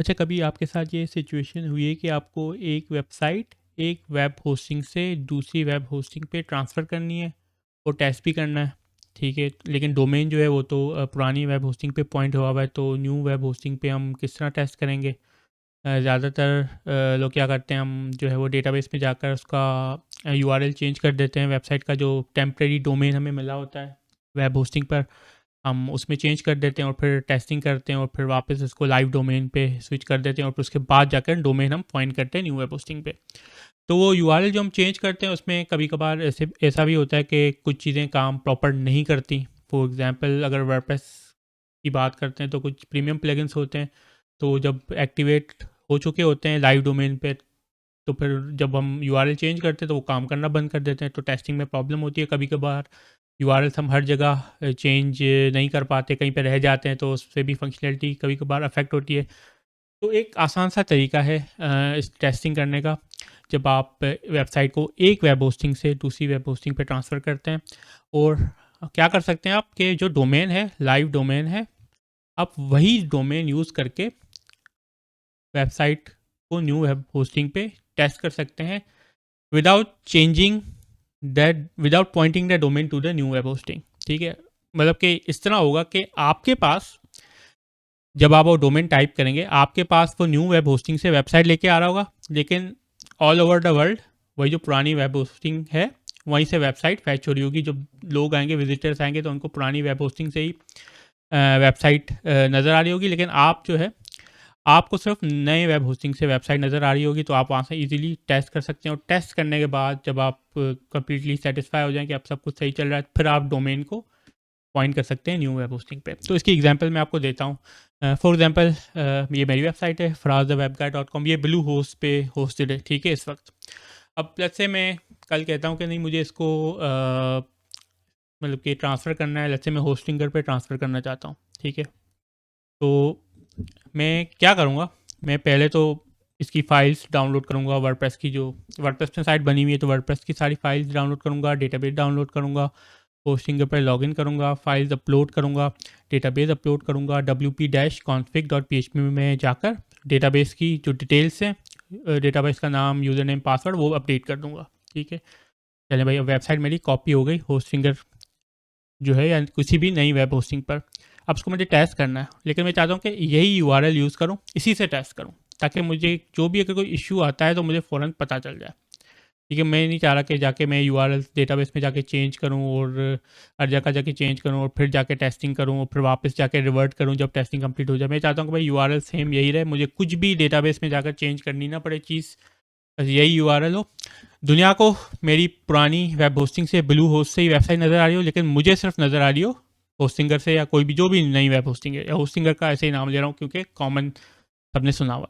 अच्छा, कभी आपके साथ ये सिचुएशन हुई है कि आपको एक वेबसाइट एक वेब होस्टिंग से दूसरी वेब होस्टिंग पे ट्रांसफ़र करनी है और टेस्ट भी करना है, ठीक है? लेकिन डोमेन जो है वो तो पुरानी वेब होस्टिंग पे पॉइंट हुआ हुआ है, तो न्यू वेब होस्टिंग पे हम किस तरह टेस्ट करेंगे? ज़्यादातर लोग क्या करते हैं, हम जो है वो डेटाबेस में जाकर उसका यूआरएल चेंज कर देते हैं। वेबसाइट का जो टेम्परेरी डोमेन हमें मिला होता है वेब होस्टिंग पर, हम उसमें चेंज कर देते हैं और फिर टेस्टिंग करते हैं और फिर वापस उसको लाइव डोमेन पे स्विच कर देते हैं और फिर उसके बाद जाकर डोमेन हम पॉइंट करते हैं न्यू वेब होस्टिंग पे। तो वो यूआरएल जो हम चेंज करते हैं उसमें कभी कभार ऐसा भी होता है कि कुछ चीज़ें काम प्रॉपर नहीं करती। फॉर एग्जांपल अगर वर्डप्रेस की बात करते हैं तो कुछ प्रीमियम प्लगइन्स होते हैं, तो जब एक्टिवेट हो चुके होते हैं लाइव डोमेन पे, तो फिर जब हम यूआरएल चेंज करते हैं तो वो काम करना बंद कर देते हैं, तो टेस्टिंग में प्रॉब्लम होती है। कभी कभार यूआरएल्स हम हर जगह चेंज नहीं कर पाते, कहीं पे रह जाते हैं, तो उससे भी फंक्शनैलिटी कभी कभार अफेक्ट होती है। तो एक आसान सा तरीका है इस टेस्टिंग करने का। जब आप वेबसाइट को एक वेब होस्टिंग से दूसरी वेब होस्टिंग पे ट्रांसफ़र करते हैं, और क्या कर सकते हैं आप कि जो डोमेन है लाइव डोमेन है, आप वही डोमेन यूज़ करके वेबसाइट को न्यू वेब होस्टिंग पे टेस्ट कर सकते हैं without changing that, without pointing the domain to the new web hosting. ठीक है, मतलब कि इस तरह होगा कि आपके पास जब आप वो डोमेन टाइप करेंगे आपके पास वो न्यू वेब होस्टिंग से वेबसाइट लेके आ रहा होगा, लेकिन ऑल ओवर द वर्ल्ड वही जो पुरानी वेब होस्टिंग है वहीं से वेबसाइट फैच हो रही होगी। जब लोग आएंगे, विजिटर्स आएंगे, तो उनको पुरानी वेब होस्टिंग से ही वेबसाइट नज़र आ रही होगी, लेकिन आप जो है आपको सिर्फ नए वेब होस्टिंग से वेबसाइट नज़र आ रही होगी। तो आप वहाँ से इजीली टेस्ट कर सकते हैं, और टेस्ट करने के बाद जब आप कंप्लीटली सेटिस्फाई हो जाएं कि अब सब कुछ सही चल रहा है, फिर आप डोमेन को पॉइंट कर सकते हैं न्यू वेब होस्टिंग पे। तो इसकी एग्जांपल मैं आपको देता हूँ। फॉर एग्जांपल ये मेरी वेबसाइट है frazthewebguy.com, ये ब्लू होस्ट पे होस्टेड है, ठीक है, इस वक्त। अब लेट्स से मैं कल कहता हूँ कि नहीं, मुझे इसको मतलब कि ट्रांसफ़र करना है, लेट्स से मैं होस्टिंगर पे ट्रांसफ़र करना चाहता हूँ, ठीक है। तो मैं क्या करूँगा, मैं पहले तो इसकी फ़ाइल्स डाउनलोड करूँगा, वर्डप्रेस की जो वर्डप्रेस में साइट बनी हुई है, तो वर्डप्रेस की सारी फाइल्स डाउनलोड करूँगा, डेटाबेस डाउनलोड करूँगा, होस्टिंग पर लॉगिन करूँगा, फाइल्स अपलोड करूँगा, डेटाबेस अपलोड करूँगा, wp-config.php में मैं जाकर डेटाबेस की जो डिटेल्स हैं, डेटाबेस का नाम, यूज़र नेम, पासवर्ड, वो अपडेट कर दूँगा, ठीक है। चलें भाई, अब वेबसाइट मेरी कॉपी हो गई होस्टिंगर जो है या किसी भी नई वेब होस्टिंग पर। अब उसको मुझे टेस्ट करना है, लेकिन मैं चाहता हूँ कि यही यूआरएल यूज़ करूँ, इसी से टेस्ट करूँ, ताकि मुझे जो भी अगर कोई इश्यू आता है तो मुझे फ़ौरन पता चल जाए। ठीक है, मैं नहीं चाह रहा कि जाके मैं यूआरएल डेटाबेस में जाके चेंज करूँ और हर जगह जाके चेंज करूँ और फिर जाके टेस्टिंग करूँ और फिर वापस जाके रिवर्ट करूँ जब टेस्टिंग कंप्लीट हो जाए। मैं चाहता हूँ कि भाई यूआरएल सेम यही रहे, मुझे कुछ भी डेटाबेस में जाकर चेंज करनी ना पड़े चीज़, बस यही यूआरएल हो। दुनिया को मेरी पुरानी वेब होस्टिंग से, ब्लू होस्ट से ही वेबसाइट नज़र आ रही हो, लेकिन मुझे सिर्फ नज़र आ रही हो होस्टिंगर से, या कोई भी जो भी नई वेब होस्टिंग है, या होस्टिंगर का ऐसे ही नाम ले रहा हूँ क्योंकि कॉमन सबने सुना हुआ।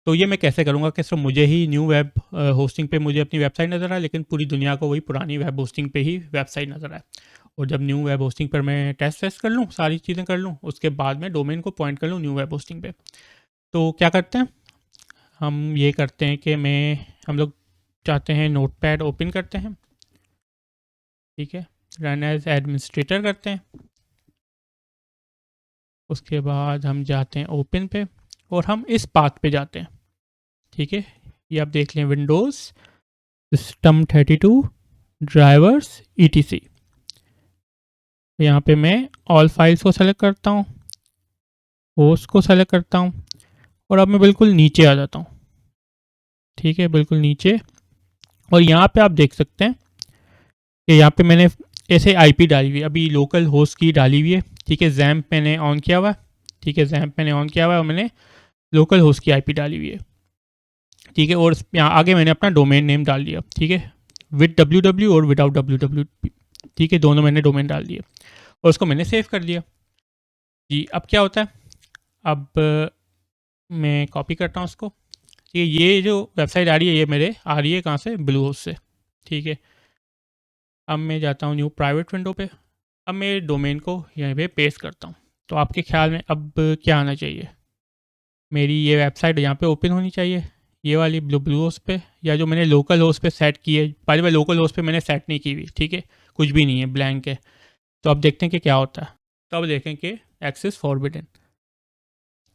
तो ये मैं कैसे करूँगा कि सिर्फ मुझे ही न्यू वेब होस्टिंग पे मुझे अपनी वेबसाइट नज़र आए, लेकिन पूरी दुनिया को वही पुरानी वेब होस्टिंग पे ही वेबसाइट नज़र आए। और जब न्यू वेब होस्टिंग पर मैं टेस्ट वेस्ट कर लूँ, सारी चीज़ें कर लूँ, उसके बाद मैं डोमेन को पॉइंट कर लूँ न्यू वेब होस्टिंग पे। तो क्या करते हैं, हम ये करते हैं कि हम लोग चाहते हैं नोटपैड ओपन करते हैं, ठीक है, रन एज एडमिनिस्ट्रेटर करते हैं, उसके बाद हम जाते हैं ओपन पे और हम इस पाथ पे जाते हैं, ठीक है। ये आप देख लें, विंडोज़ सिस्टम 32 ड्राइवर्स ETC। यहाँ पे मैं ऑल फाइल्स को सेलेक्ट करता हूँ, होस्ट को सेलेक्ट करता हूँ, और अब मैं बिल्कुल नीचे आ जाता हूँ, ठीक है, बिल्कुल नीचे। और यहाँ पे आप देख सकते हैं कि यहाँ पे मैंने ऐसे IP डाली हुई है, अभी लोकल होस्ट की डाली हुई है, ठीक है। जैम्प मैंने ऑन किया हुआ है, ठीक है, जैम्प मैंने ऑन किया हुआ है और मैंने लोकल होस्ट की IP डाली हुई है, ठीक है। और यहाँ आगे मैंने अपना डोमेन नेम डाल दिया, ठीक है, विद www और विदाउट www, ठीक है, दोनों मैंने डोमेन डाल दिए और उसको मैंने सेव कर दिया जी। अब क्या होता है, अब मैं कॉपी करता हूँ उसको, ठीक है। ये जो वेबसाइट आ रही है ये मेरे आ रही है कहाँ से, ब्लू होस्ट से, ठीक है। अब मैं जाता हूँ न्यू प्राइवेट विंडो पे, अब मैं डोमेन को यहाँ पे पेस्ट करता हूँ। तो आपके ख्याल में अब क्या आना चाहिए, मेरी ये वेबसाइट यहाँ पे ओपन होनी चाहिए, ये वाली ब्लू होस्ट पे, या जो मैंने लोकल होस्ट पे सेट की है, by the way local host पे मैंने सेट नहीं की हुई, ठीक है, कुछ भी नहीं है, ब्लैंक है। तो अब देखते हैं कि क्या होता है। तो अब देखें कि एक्सेस फॉरबिडन,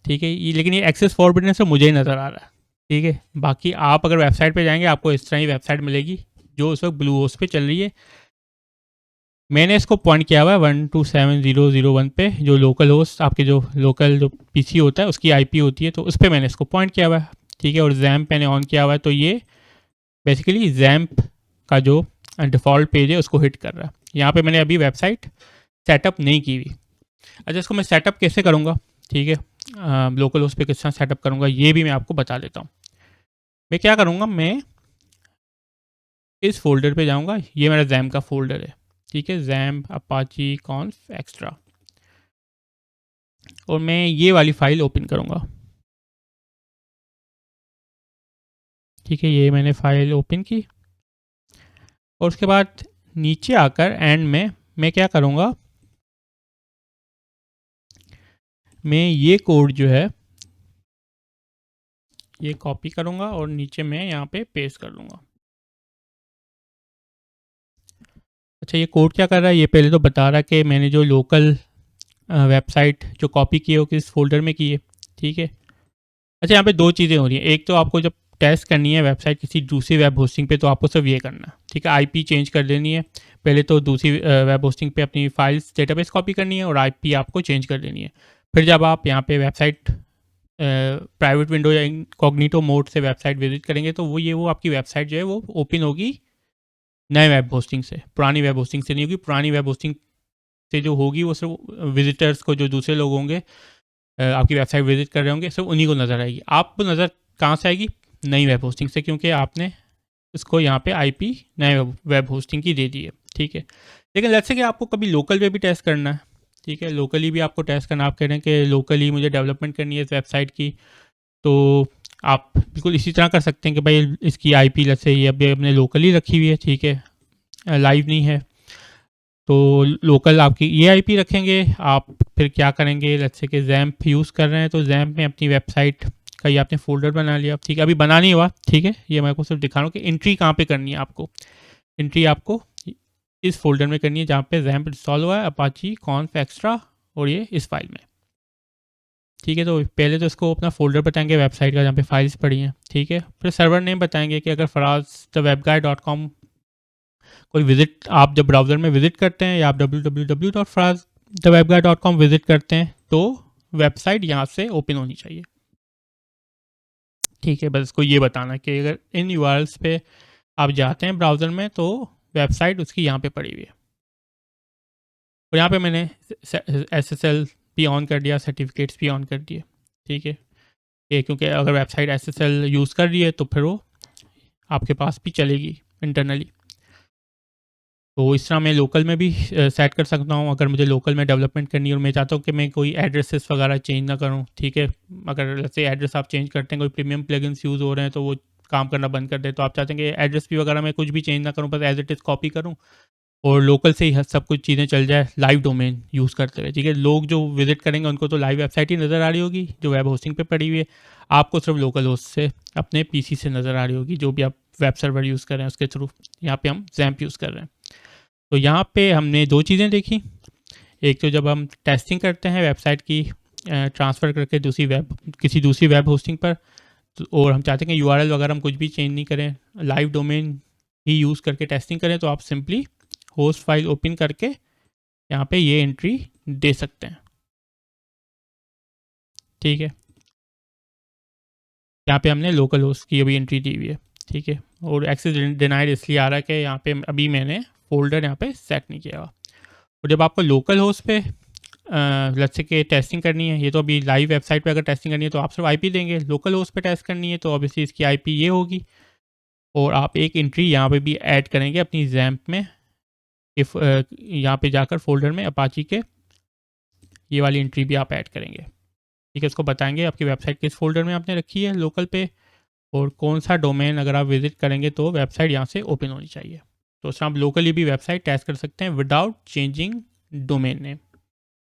ठीक है, ये लेकिन ये एक्सेस फॉरबिडन से मुझे ही नज़र आ रहा है। ठीक है, बाकी आप अगर वेबसाइट पे जाएंगे आपको इस तरह ही वेबसाइट मिलेगी जो उस वक्त ब्लू होस्ट पे चल रही है। मैंने इसको पॉइंट किया हुआ है 127.0.0.1 पे, जो लोकल होस्ट आपके जो लोकल जो पीसी होता है उसकी आईपी होती है, तो उस पर मैंने इसको पॉइंट किया हुआ है। ठीक है, और जैम्प मैंने ऑन किया हुआ है, तो ये बेसिकली जैम्प का जो डिफ़ॉल्ट पेज है उसको हिट कर रहा है। यहाँ पे मैंने अभी वेबसाइट सेटअप नहीं की हुई। अच्छा, इसको मैं सेटअप कैसे करूँगा? ठीक है, लोकल होस्ट पे किस तरह सेटअप करूँगा ये भी मैं आपको बता देता हूँ। मैं क्या करूँगा, मैं इस फोल्डर पे जाऊँगा, ये मेरा जैम का फोल्डर है। ठीक है, जैम अपाची कॉन्फ एक्स्ट्रा, और मैं ये वाली फ़ाइल ओपन करूँगा। ठीक है, ये मैंने फ़ाइल ओपन की, और उसके बाद नीचे आकर एंड में मैं क्या करूँगा, मैं ये कोड जो है ये कॉपी करूँगा और नीचे मैं यहाँ पे पेस्ट कर लूँगा। अच्छा, ये कोड क्या कर रहा है, ये पहले तो बता रहा है कि मैंने जो लोकल वेबसाइट जो कॉपी की है वो किस फोल्डर में की है। ठीक है, अच्छा, यहाँ पे दो चीज़ें हो रही हैं। एक तो आपको जब टेस्ट करनी है वेबसाइट किसी दूसरी वेब होस्टिंग पे, तो आपको सिर्फ ये करना है। ठीक है, आईपी चेंज कर देनी है। पहले तो दूसरी वेब होस्टिंग पे अपनी फाइल्स डेटाबेस कॉपी करनी है और आईपी आपको चेंज कर देनी है। फिर जब आप यहाँ पे वेबसाइट प्राइवेट विंडो या इनकॉग्निटो मोड से वेबसाइट विजिट करेंगे, तो वो आपकी वेबसाइट जो है वो ओपन होगी नए वेब होस्टिंग से, पुरानी वेब होस्टिंग से नहीं होगी। पुरानी वेब होस्टिंग से जो होगी वो सिर्फ विजिटर्स को, जो दूसरे लोग होंगे आपकी वेबसाइट विजिट कर रहे होंगे, सिर्फ उन्हीं को नज़र आएगी। आपको नज़र कहाँ से आएगी? नई वेब होस्टिंग से, क्योंकि आपने इसको यहाँ पे आईपी नए वेब होस्टिंग की दे दी है। ठीक है, लेकिन लेट्स से कि आपको कभी लोकल पे भी टेस्ट करना है। ठीक है, लोकली भी आपको टेस्ट करना, आप कह रहे हैं कि लोकली मुझे डेवलपमेंट करनी है इस वेबसाइट की, तो आप बिल्कुल इसी तरह कर सकते हैं कि भाई इसकी आईपी लेट्स से ये अभी अपने लोकली रखी हुई है। ठीक है, लाइव नहीं है, तो लोकल आपकी ये आईपी रखेंगे। आप फिर क्या करेंगे, लेट्स से कि जैम्प यूज़ कर रहे हैं, तो जैम्प में अपनी वेबसाइट का ये आपने फ़ोल्डर बना लिया। ठीक है, अभी बना नहीं हुआ। ठीक है, ये मैं आपको सिर्फ दिखा रहा हूँ कि एंट्री कहाँ पे करनी है आपको। एंट्री आपको इस फोल्डर में करनी है जहाँ पे जैम्प इंस्टॉल हुआ है, अपाची कॉन्फ एक्स्ट्रा, और ये इस फाइल में। ठीक है, तो पहले तो इसको अपना फोल्डर बताएंगे वेबसाइट का जहाँ पे फाइल्स पड़ी हैं। ठीक है, फिर सर्वर नेम बताएंगे कि अगर फराज द webguy.com कोई विजिट आप जब ब्राउज़र में विजिट करते हैं या आप www.farazthewebguy.com विजिट करते हैं, तो वेबसाइट यहाँ से ओपन होनी चाहिए। ठीक है, बस इसको ये बताना कि अगर इन यूआरएल्स पे आप जाते हैं ब्राउज़र में, तो वेबसाइट उसकी यहाँ पे पड़ी हुई है। और यहाँ पे मैंने SSL भी ऑन कर दिया, सर्टिफिकेट्स भी ऑन कर दिए। ठीक है, ये क्योंकि अगर वेबसाइट SSL यूज़ कर रही है तो फिर वो आपके पास भी चलेगी इंटरनली। तो इस तरह मैं लोकल में भी सेट कर सकता हूँ, अगर मुझे लोकल में डेवलपमेंट करनी है और मैं चाहता हूँ कि मैं कोई एड्रेसेस वगैरह चेंज ना करूँ। ठीक है, अगर जैसे एड्रेस आप चेंज करते हैं, कोई प्रीमियम प्लगइन्स यूज़ हो रहे हैं तो वो काम करना बंद कर दे, तो आप चाहते हैं कि एड्रेस भी वगैरह मैं कुछ भी चेंज ना करूँ, बस एज इट इज़ कॉपी करूँ और लोकल से ही सब कुछ चीज़ें चल जाए लाइव डोमेन यूज़ करते हुए। ठीक है, लोग जो विजिट करेंगे उनको तो लाइव वेबसाइट ही नज़र आ रही होगी जो वेब होस्टिंग पे पड़ी हुई है, आपको सिर्फ लोकल होस्ट से अपने पीसी से नज़र आ रही होगी, जो भी आप वेब सर्वर यूज़ कर रहे हैं उसके थ्रू। यहाँ पे हम जैम्प यूज़ कर रहे हैं। तो यहाँ पे हमने दो चीज़ें देखी। एक तो जब हम टेस्टिंग करते हैं वेबसाइट की ट्रांसफ़र करके किसी दूसरी वेब होस्टिंग पर, तो और हम चाहते हैं कि यूआरएल वगैरह हम कुछ भी चेंज नहीं करें, लाइव डोमेन ही यूज़ करके टेस्टिंग करें, तो आप सिंपली होस्ट फाइल ओपन करके यहाँ पे ये एंट्री दे सकते हैं। ठीक है, यहाँ पे हमने लोकल होस्ट की अभी एंट्री दी हुई है। ठीक है, और एक्सेस डिनाइड इसलिए आ रहा है कि यहाँ पे अभी मैंने फोल्डर यहाँ पे सेट नहीं किया हुआ। और जब आपको लोकल होस्ट पे लेट्स से कि टेस्टिंग करनी है, ये तो अभी लाइव वेबसाइट पे अगर टेस्टिंग करनी है तो आप सिर्फ आईपी देंगे। लोकल होस्ट पे टेस्ट करनी है तो ऑब्वियसली इसकी आईपी ये होगी, और आप एक एंट्री यहाँ पे भी ऐड करेंगे अपनी जैम्प में। इफ़ यहाँ पे जाकर फोल्डर में अपाची के ये वाली एंट्री भी आप ऐड करेंगे। ठीक है, इसको बताएंगे आपकी वेबसाइट किस फोल्डर में आपने रखी है लोकल पे, और कौन सा डोमेन अगर आप विजिट करेंगे तो वेबसाइट यहाँ से ओपन होनी चाहिए। तो उसमें आप लोकली भी वेबसाइट टेस्ट कर सकते हैं विदाउट चेंजिंग डोमेन नेम।